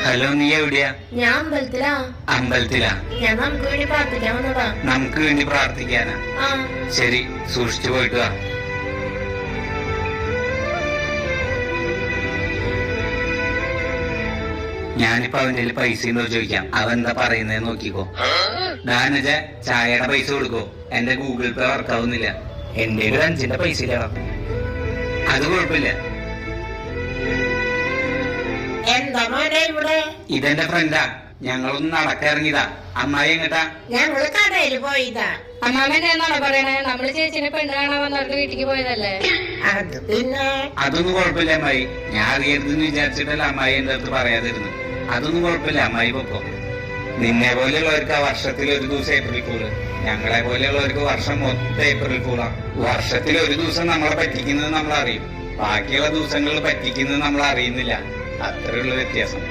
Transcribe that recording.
Hello, നീ എവിടെയാ? ഞാൻ അമ്പലത്തിലാ. അമ്പലത്തിലാ? ഞാൻ നമുക്ക് വേണ്ടി പ്രാർത്ഥിക്കാൻ വന്നതാ. നമുക്ക് വേണ്ടി പ്രാർത്ഥിക്കാനാ? ആ ശരി, സൂക്ഷിച്ചു പോയിട്ട് വാ. ഞാനിപ്പോ അവന്റെ പൈസ ഉണ്ടോ ചോദിക്കാം, അവെന്താ പറയുന്നത് നോക്കിക്കോ. ദാനജ, ചായയുടെ പൈസ കൊടുക്കോ, എന്റെ ഗൂഗിൾ പേ വർക്കാവുന്നില്ല. എന്റെ ഒരു 5ന്റെ പൈസ ഇല്ല. അത് കുഴപ്പമില്ല. എന്താ മോനെ ഇവിടെ? ഇതെന്റെ ഫ്രണ്ടാ, ഞങ്ങളൊന്ന് നടക്കിറങ്ങിയതാ. അമ്മായി എങ്ങട്ടാ? ഞങ്ങള് കടയില് പോയതാ. അമ്മാമൻ എന്നാണോ പറയണേ? നമ്മള് ചേച്ചിനെ പെണ്ണ് കാണാൻ വന്നവർക്ക് വീട്ടിക്ക് പോയതല്ലേ? അത് പിന്നെ അതൊന്നും കുഴപ്പമില്ല അമ്മായി. ഞാൻ അറിയരുതെന്ന് വിചാരിച്ചിട്ടല്ല അമ്മായി എന്റെ അടുത്ത് പറയാതിരുന്നു. അതൊന്നും കുഴപ്പമില്ല, അമ്മായി പൊക്കോ. നിന്നെ പോലെയുള്ളവർക്ക് ആ വർഷത്തിൽ ഒരു ദിവസം ഏപ്രിൽ ഫൂള്, ഞങ്ങളെ പോലെയുള്ളവർക്ക് വർഷം മൊത്തം ഏപ്രിൽ ഫൂളാ. വർഷത്തിൽ ഒരു ദിവസം നമ്മളെ പറ്റിക്കുന്നത് നമ്മൾ അറിയും, ബാക്കിയുള്ള ദിവസങ്ങളിൽ പറ്റിക്കുന്നത് നമ്മൾ അറിയുന്നില്ല. അത്രയുള്ള വ്യത്യാസം.